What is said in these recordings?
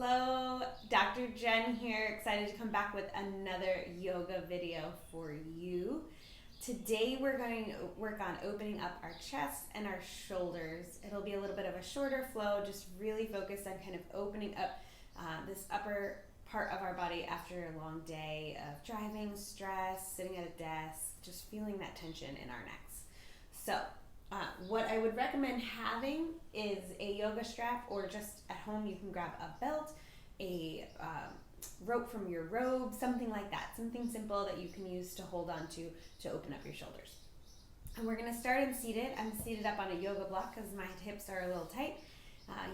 Hello, Dr. Jen here, excited to come back with another yoga video for you. Today we're going to work on opening up our chest and our shoulders. It'll be a little bit of a shorter flow, just really focused on kind of opening up this upper part of our body after a long day of driving, stress, sitting at a desk, just feeling that tension in our necks. So what I would recommend having is a yoga strap, or just at home you can grab a belt, a rope from your robe, something like that, something simple that you can use to hold on to open up your shoulders. And we're going to start in seated. I'm seated up on a yoga block because my hips are a little tight.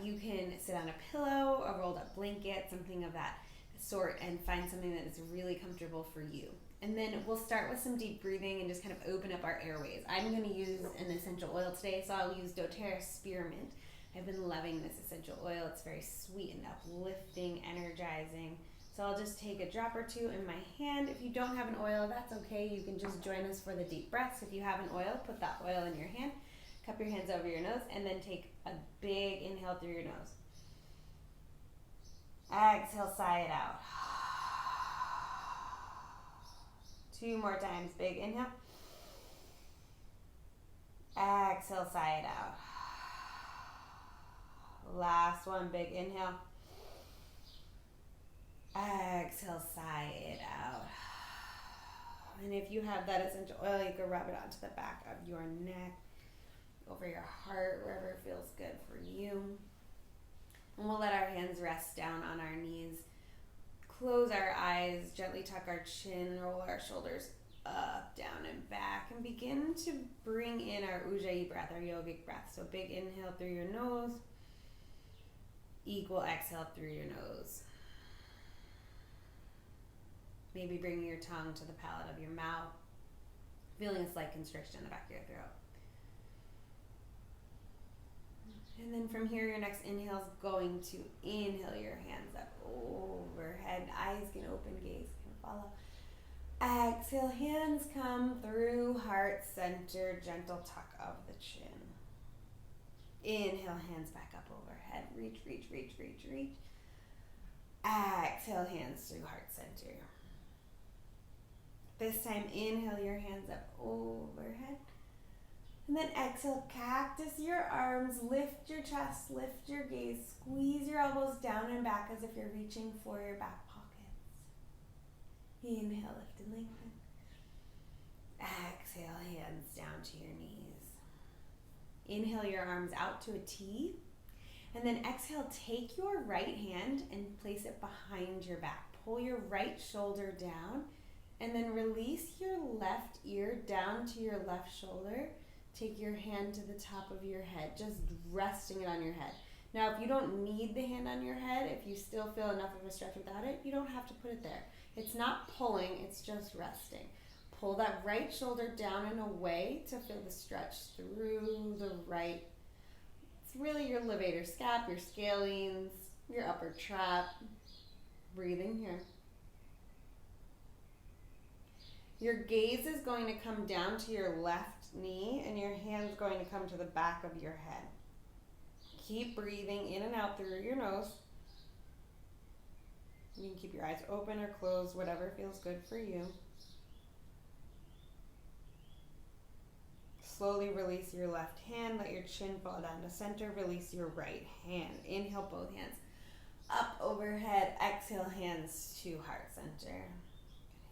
You can sit on a pillow, a rolled up blanket, something of that sort, and find something that is really comfortable for you. And then we'll start with some deep breathing and just kind of open up our airways. I'm going to use an essential oil today, so I'll use doTERRA Spearmint. I've been loving this essential oil. It's very sweet and uplifting, energizing. So I'll just take a drop or two in my hand. If you don't have an oil, that's okay. You can just join us for the deep breaths. If you have an oil, put that oil in your hand. Cup your hands over your nose, and then take a big inhale through your nose. Exhale, sigh it out. 2 more times. Big inhale. Exhale, sigh it out. Last one. Big inhale. Exhale, sigh it out. And if you have that essential oil, you can rub it onto the back of your neck, over your heart, wherever it feels good for you. And we'll let our hands rest down on our knees. Close our eyes, gently tuck our chin, roll our shoulders up, down, and back, and begin to bring in our Ujjayi breath, our yogic breath. So big inhale through your nose, equal exhale through your nose. Maybe bringing your tongue to the palate of your mouth, feeling a slight constriction in the back of your throat. And then from here, your next inhale is going to inhale your hands up overhead. Eyes can open, gaze can follow. Exhale, hands come through heart center, gentle tuck of the chin. Inhale, hands back up overhead. Reach, reach, reach, reach, reach. Exhale, hands through heart center. This time, inhale your hands up overhead. And then exhale, cactus your arms, lift your chest, lift your gaze, squeeze your elbows down and back as if you're reaching for your back pockets. Inhale, lift and lengthen. Exhale, hands down to your knees. Inhale your arms out to a T. And then exhale, take your right hand and place it behind your back. Pull your right shoulder down, and then release your left ear down to your left shoulder. Take your hand to the top of your head, just resting it on your head. Now, if you don't need the hand on your head, if you still feel enough of a stretch without it, you don't have to put it there. It's not pulling, it's just resting. Pull that right shoulder down and away to feel the stretch through the right. It's really your levator scap, your scalenes, your upper trap. Breathing here. Your gaze is going to come down to your left knee, and your hand's going to come to the back of your head. Keep breathing in and out through your nose. You can keep your eyes open or closed, whatever feels good for you. Slowly release your left hand, let your chin fall down to center, release your right hand. Inhale both hands up overhead, exhale hands to heart center.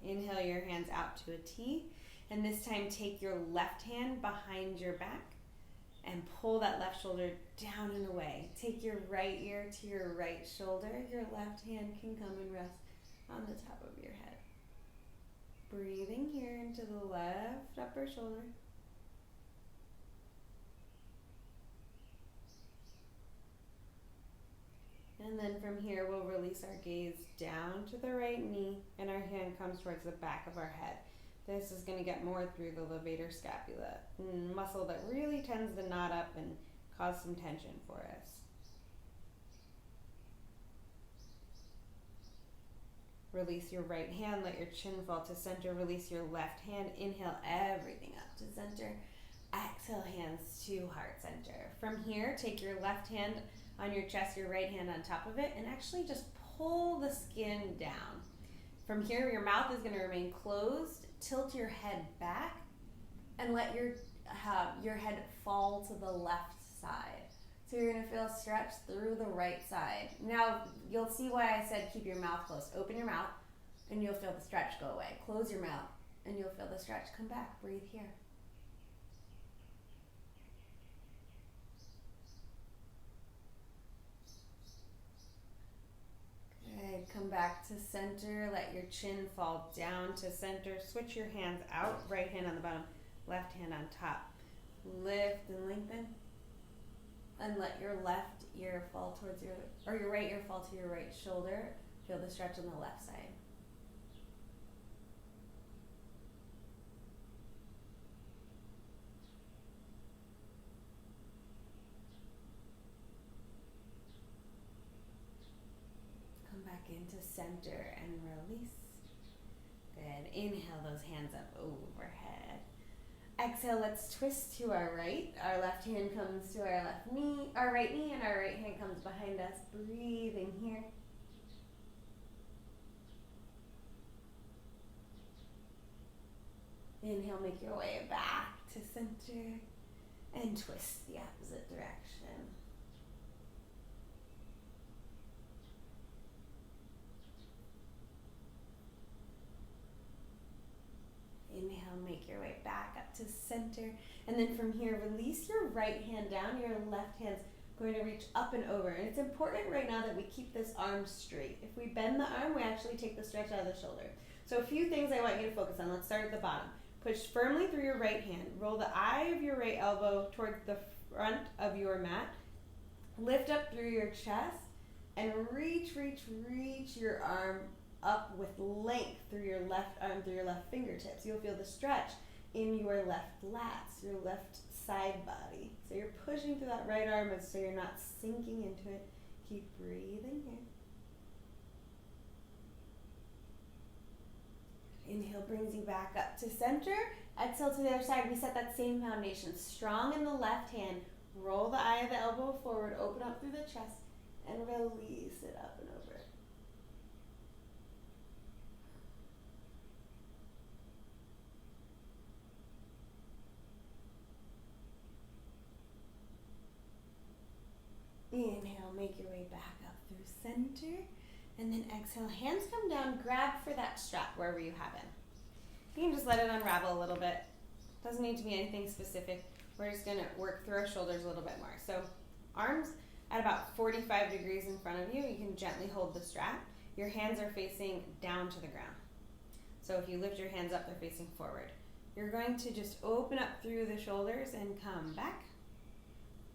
Inhale your hands out to a T, and this time take your left hand behind your back and pull that left shoulder down and away. Take your right ear to your right shoulder. Your left hand can come and rest on the top of your head. Breathing here into the left upper shoulder. And then from here, we'll release our gaze down to the right knee, and our hand comes towards the back of our head. This is going to get more through the levator scapula, muscle that really tends to knot up and cause some tension for us. Release your right hand, let your chin fall to center. Release your left hand, inhale everything up to center. Exhale, hands to heart center. From here, take your left hand on your chest, your right hand on top of it, and actually just pull the skin down. From here, your mouth is going to remain closed. Tilt your head back and let your head fall to the left side. So you're going to feel a stretch through the right side. Now, you'll see why I said keep your mouth closed. Open your mouth and you'll feel the stretch go away. Close your mouth and you'll feel the stretch come back. Breathe here. Good. Come back to center. Let your chin fall down to center. Switch your hands out. Right hand on the bottom, left hand on top. Lift and lengthen. And let your left ear fall towards your right ear fall to your right shoulder. Feel the stretch on the left side. Come back into center and release. Good. Inhale those hands up overhead. Exhale, let's twist to our right. Our left hand comes to our left knee, our right knee, and our right hand comes behind us. Breathing here. Inhale, make your way back to center and twist the opposite direction. Inhale, make your way back up to center. And then from here, release your right hand down. Your left hand's going to reach up and over. And it's important right now that we keep this arm straight. If we bend the arm, we actually take the stretch out of the shoulder. So a few things I want you to focus on. Let's start at the bottom. Push firmly through your right hand. Roll the eye of your right elbow towards the front of your mat. Lift up through your chest and reach your arm up with length through your left arm, through your left fingertips. You'll feel the stretch in your left lats, your left side body. So you're pushing through that right arm so you're not sinking into it. Keep breathing here. Inhale brings you back up to center. Exhale to the other side. We set that same foundation. Strong in the left hand. Roll the eye of the elbow forward. Open up through the chest and release it up and over. Inhale, make your way back up through center. And then exhale, hands come down, grab for that strap wherever you have it. You can just let it unravel a little bit. Doesn't need to be anything specific. We're just gonna work through our shoulders a little bit more. So arms at about 45 degrees in front of you. You can gently hold the strap. Your hands are facing down to the ground. So if you lift your hands up, they're facing forward. You're going to just open up through the shoulders and come back.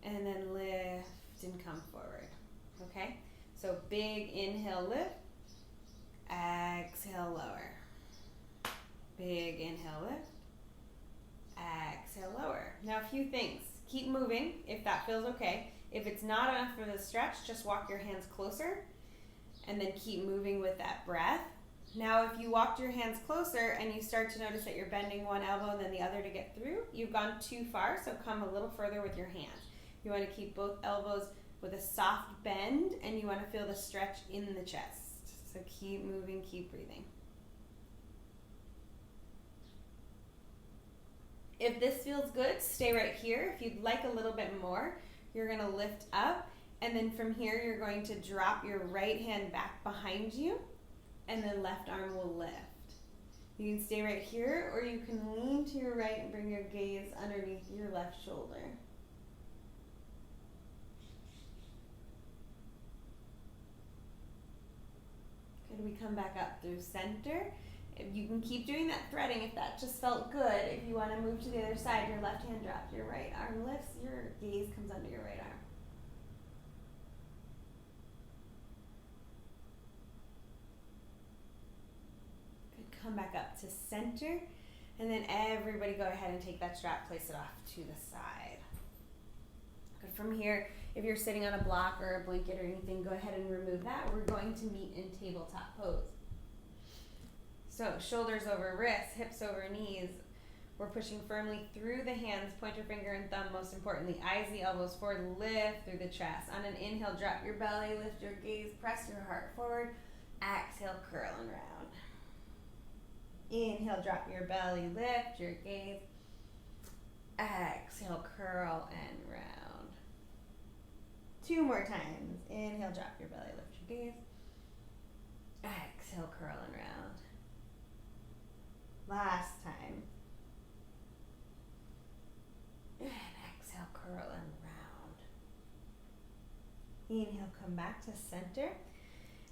And then lift and come forward. Okay? So big inhale, lift. Exhale, lower. Big inhale, lift. Exhale, lower. Now a few things. Keep moving if that feels okay. If it's not enough for the stretch, just walk your hands closer and then keep moving with that breath. Now if you walked your hands closer and you start to notice that you're bending one elbow and then the other to get through, you've gone too far, so come a little further with your hands. You want to keep both elbows with a soft bend and you want to feel the stretch in the chest. So keep moving, keep breathing. If this feels good, stay right here. If you'd like a little bit more, you're going to lift up, and then from here you're going to drop your right hand back behind you, and the left arm will lift. You can stay right here, or you can lean to your right and bring your gaze underneath your left shoulder. Good, we come back up through center. You can keep doing that threading if that just felt good. If you want to move to the other side, your left hand drops, your right arm lifts, your gaze comes under your right arm. Good, come back up to center. And then everybody go ahead and take that strap, place it off to the side. Good, from here, if you're sitting on a block or a blanket or anything, go ahead and remove that. We're going to meet in tabletop pose. So shoulders over wrists, hips over knees. We're pushing firmly through the hands, pointer finger and thumb, most importantly. Eyes the elbows forward, lift through the chest. On an inhale, drop your belly, lift your gaze, press your heart forward. Exhale, curl and round. Inhale, drop your belly, lift your gaze. Exhale, curl and round. 2 more times. Inhale, drop your belly, lift your gaze. Exhale, curl and round. Last time. And exhale, curl and round. Inhale, come back to center.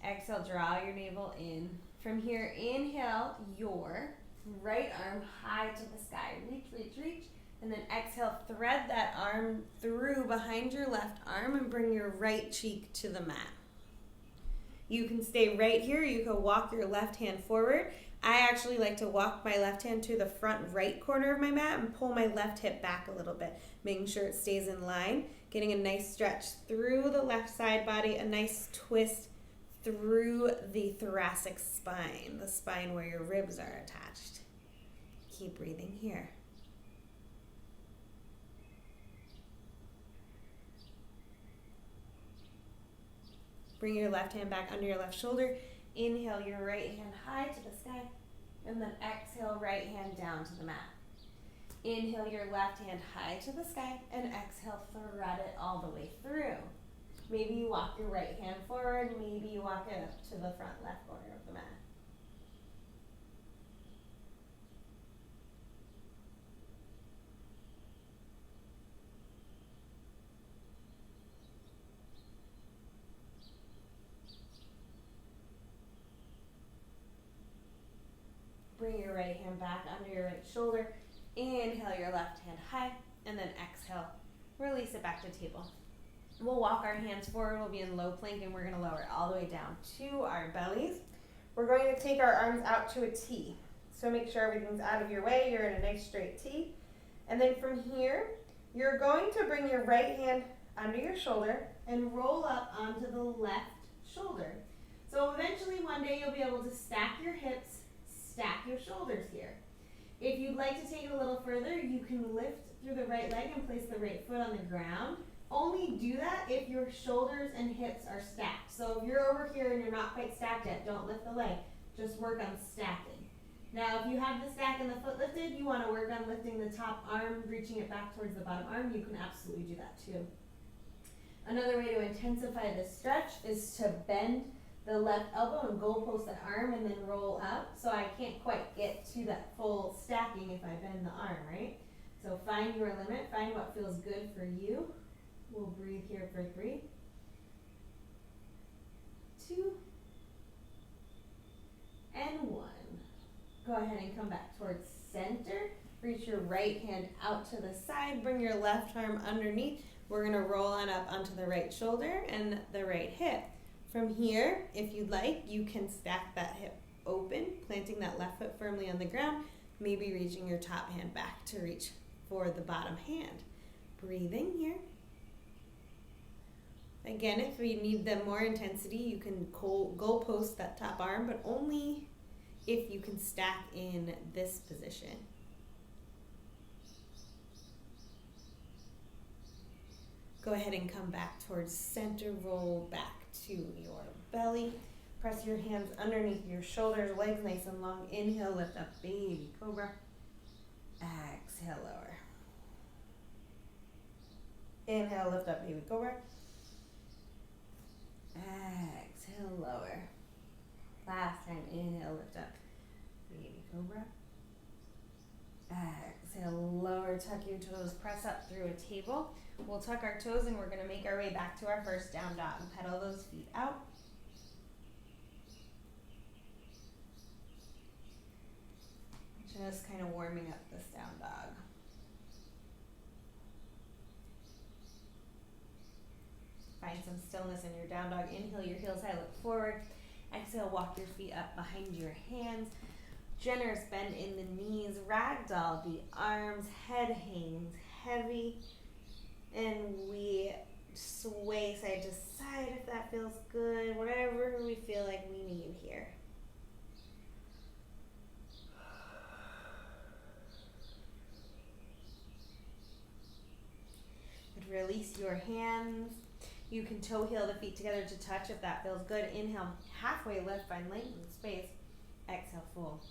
Exhale, draw your navel in. From here, inhale your right arm high to the sky. Reach, reach, reach. And then exhale, thread that arm through behind your left arm and bring your right cheek to the mat. You can stay right here. You can walk your left hand forward. I actually like to walk my left hand to the front right corner of my mat and pull my left hip back a little bit, making sure it stays in line, getting a nice stretch through the left side body, a nice twist through the thoracic spine, the spine where your ribs are attached. Keep breathing here. Bring your left hand back under your left shoulder. Inhale your right hand high to the sky, and then exhale right hand down to the mat. Inhale your left hand high to the sky, and exhale, thread it all the way through. Maybe you walk your right hand forward, maybe you walk it up to the front left corner of the mat. Bring your right hand back under your right shoulder. Inhale your left hand high, and then exhale, release it back to table. We'll walk our hands forward. We'll be in low plank, and we're going to lower it all the way down to our bellies. We're going to take our arms out to a T. So make sure everything's out of your way. You're in a nice straight T. And then from here, you're going to bring your right hand under your shoulder and roll up onto the left shoulder. So eventually one day you'll be able to stack your hips, stack your shoulders here. If you'd like to take it a little further, you can lift through the right leg and place the right foot on the ground. Only do that if your shoulders and hips are stacked. So if you're over here and you're not quite stacked yet, don't lift the leg. Just work on stacking. Now, if you have the stack and the foot lifted, you want to work on lifting the top arm, reaching it back towards the bottom arm. You can absolutely do that too. Another way to intensify the stretch is to bend the left elbow and goalpost the arm and then roll up. So I can't quite get to that full stacking if I bend the arm, right? So find your limit, find what feels good for you. We'll breathe here for 3, 2, and 1. Go ahead and come back towards center. Reach your right hand out to the side. Bring your left arm underneath. We're going to roll on up onto the right shoulder and the right hip. From here, if you'd like, you can stack that hip open, planting that left foot firmly on the ground, maybe reaching your top hand back to reach for the bottom hand. Breathing here. Again, if we need the more intensity, you can goalpost that top arm, but only if you can stack in this position. Go ahead and come back towards center, roll back to your belly. Press your hands underneath your shoulders, legs nice and long. Inhale, lift up, baby cobra. Exhale, lower. Inhale, lift up, baby cobra. Exhale, lower. Last time, inhale, lift up, baby cobra. Exhale, lower, tuck your toes, press up through a table. We'll tuck our toes and we're going to make our way back to our first down dog. Pedal those feet out. Just kind of warming up this down dog. Find some stillness in your down dog. Inhale your heels high, look forward. Exhale, walk your feet up behind your hands. Generous bend in the knees. Ragdoll the arms. Head hangs heavy. And we sway side to side if that feels good. Whatever we feel like we need here. Release your hands. You can toe heel the feet together to touch if that feels good. Inhale, halfway lift, find length and space. Exhale, fold.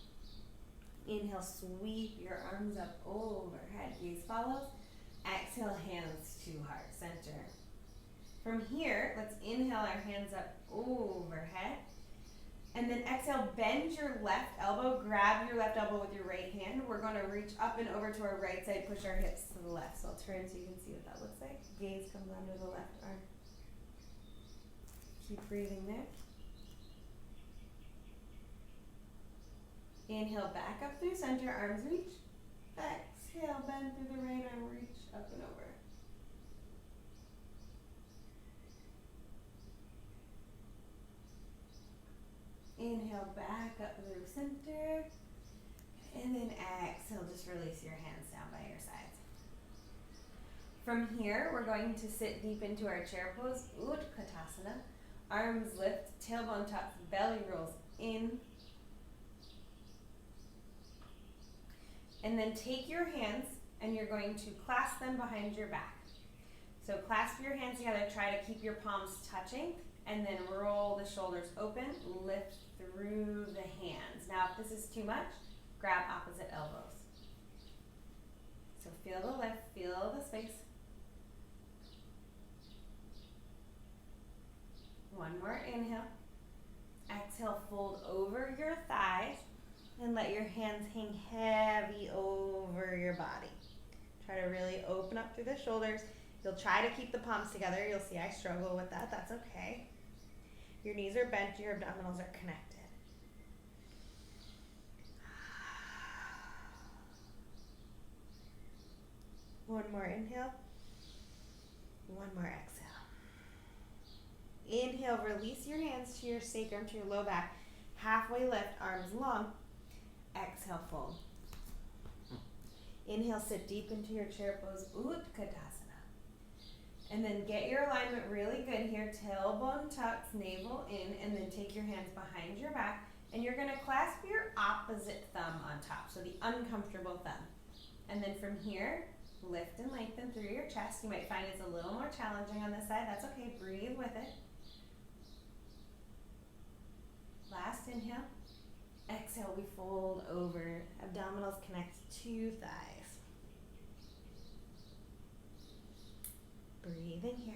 Inhale, sweep your arms up overhead. Gaze follows. Exhale, hands to heart center. From here, let's inhale our hands up overhead. And then exhale, bend your left elbow, grab your left elbow with your right hand. We're going to reach up and over to our right side, push our hips to the left. So I'll turn so you can see what that looks like. Gaze comes under the left arm. Keep breathing there. Inhale, back up through center, arms reach. Exhale, bend through the right arm, reach up and over. Inhale, back up through center. And then exhale, just release your hands down by your sides. From here, we're going to sit deep into our chair pose, Utkatasana. Arms lift, tailbone tucks, belly rolls in. And then take your hands and you're going to clasp them behind your back. So clasp your hands together, try to keep your palms touching, and then roll the shoulders open, lift through the hands. Now if this is too much, grab opposite elbows. So feel the lift, feel the space. One more inhale. Exhale, fold over your thighs and let your hands hang heavy over your body. Try to really open up through the shoulders. You'll try to keep the palms together. You'll see I struggle with that. That's okay. Your knees are bent, your abdominals are connected. One more inhale. One more exhale. Inhale, release your hands to your sacrum, to your low back. Halfway lift, arms long. Exhale, fold. Inhale, sit deep into your chair pose, Utkatasana. And then get your alignment really good here. Tailbone tucks, navel in, and then take your hands behind your back. And you're going to clasp your opposite thumb on top, so the uncomfortable thumb. And then from here, lift and lengthen through your chest. You might find it's a little more challenging on this side. That's okay. Breathe with it. Last inhale. Exhale, we fold over. Abdominals connect to thighs. Breathe in here.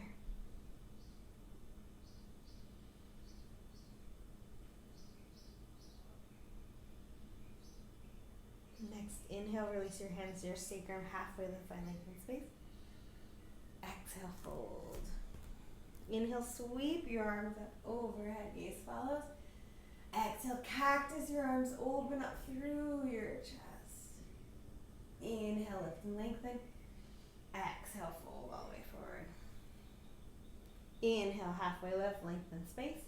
Next, inhale, release your hands to your sacrum, halfway lift, find length and space. Exhale, fold. Inhale, sweep your arms up overhead, gaze follows. Exhale, cactus your arms, open up through your chest. Inhale, lift and lengthen. Exhale, fold all the way forward. Inhale, halfway lift, lengthen space.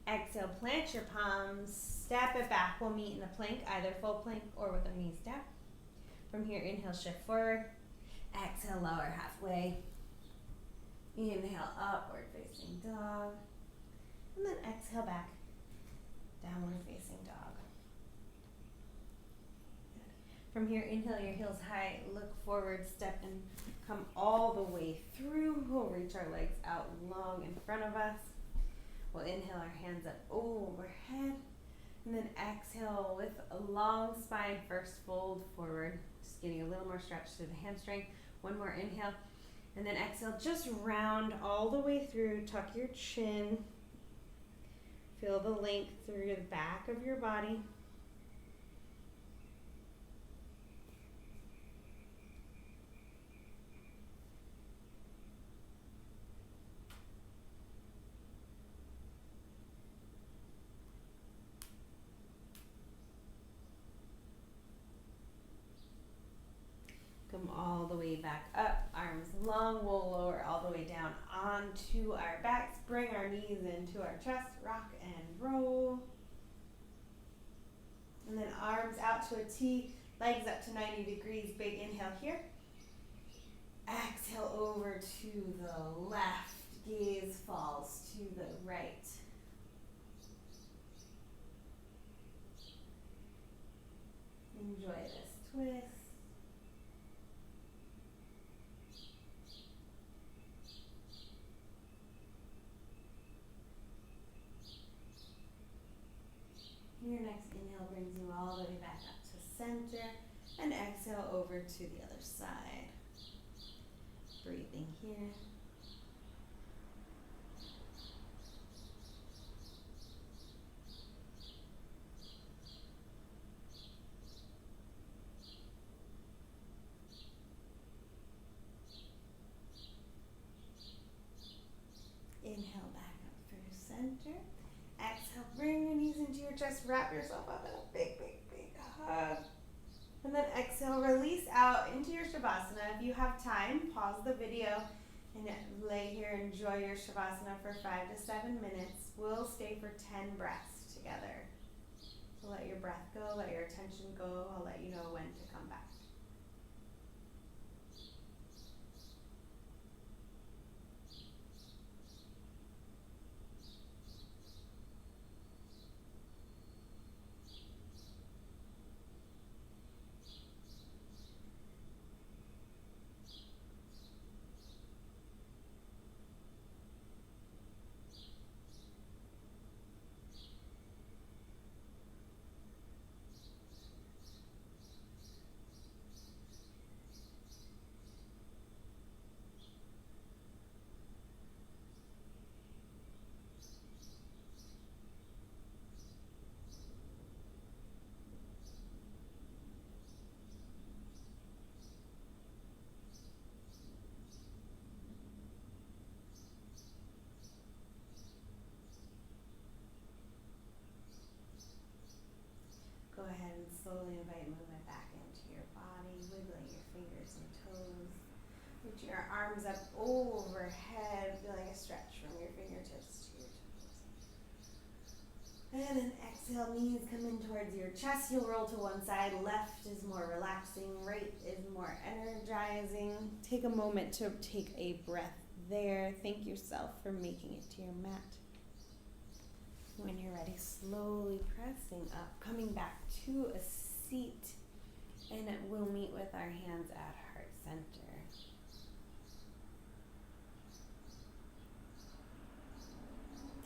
Exhale, plant your palms, step it back. We'll meet in a plank, either full plank or with our knees down. From here, inhale, shift forward. Exhale, lower halfway. Inhale, upward facing dog. And then exhale back. Downward facing dog. Good. From here, inhale your heels high, look forward, step and come all the way through. We'll reach our legs out long in front of us. We'll inhale our hands up overhead. And then exhale with a long spine, first fold forward. Just getting a little more stretch through the hamstring. One more inhale. And then exhale, just round all the way through, tuck your chin. Feel the length through the back of your body. Come all the way back up, arms long, we'll lower all the way down onto our backs, bring our knees into our chest, rock and roll. And then arms out to a T, legs up to 90 degrees, big inhale here. Exhale over to the left, gaze falls to the right. Enjoy this twist. over to the other side. Breathing here. Inhale back up through center. Exhale, bring your knees into your chest. Wrap yourself up in a big, big, big hug. And then exhale, release out into your Shavasana. If you have time, pause the video and lay here, enjoy your Shavasana for 5 to 7 minutes. We'll stay for 10 breaths together. So let your breath go, let your attention go. I'll let you know when to come back. Go ahead and slowly invite movement back into your body, wiggling your fingers and toes. Reach your arms up overhead, feeling a stretch from your fingertips to your toes. And then exhale, knees come in towards your chest. You'll roll to one side. Left is more relaxing, right is more energizing. Take a moment to take a breath there. Thank yourself for making it to your mat. When you're ready, slowly pressing up, coming back to a seat, and we'll meet with our hands at heart center.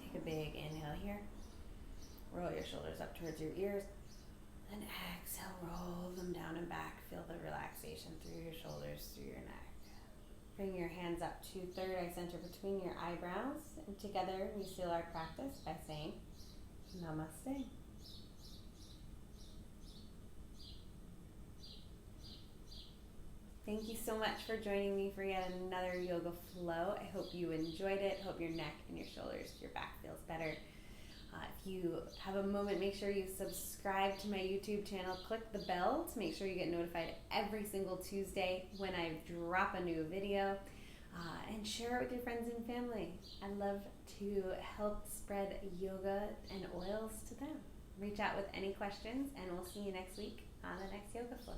Take a big inhale here. Roll your shoulders up towards your ears, and exhale, roll them down and back. Feel the relaxation through your shoulders, through your neck. Bring your hands up to third eye center between your eyebrows, and together we seal our practice by saying Namaste. Thank you so much for joining me for yet another yoga flow. I hope you enjoyed it. Hope your neck and your shoulders, your back feels better. If you have a moment, make sure you subscribe to my YouTube channel. Click the bell to make sure you get notified every single Tuesday when I drop a new video. And share it with your friends and family. I love to help spread yoga and oils to them. Reach out with any questions, and we'll see you next week on the next yoga flow.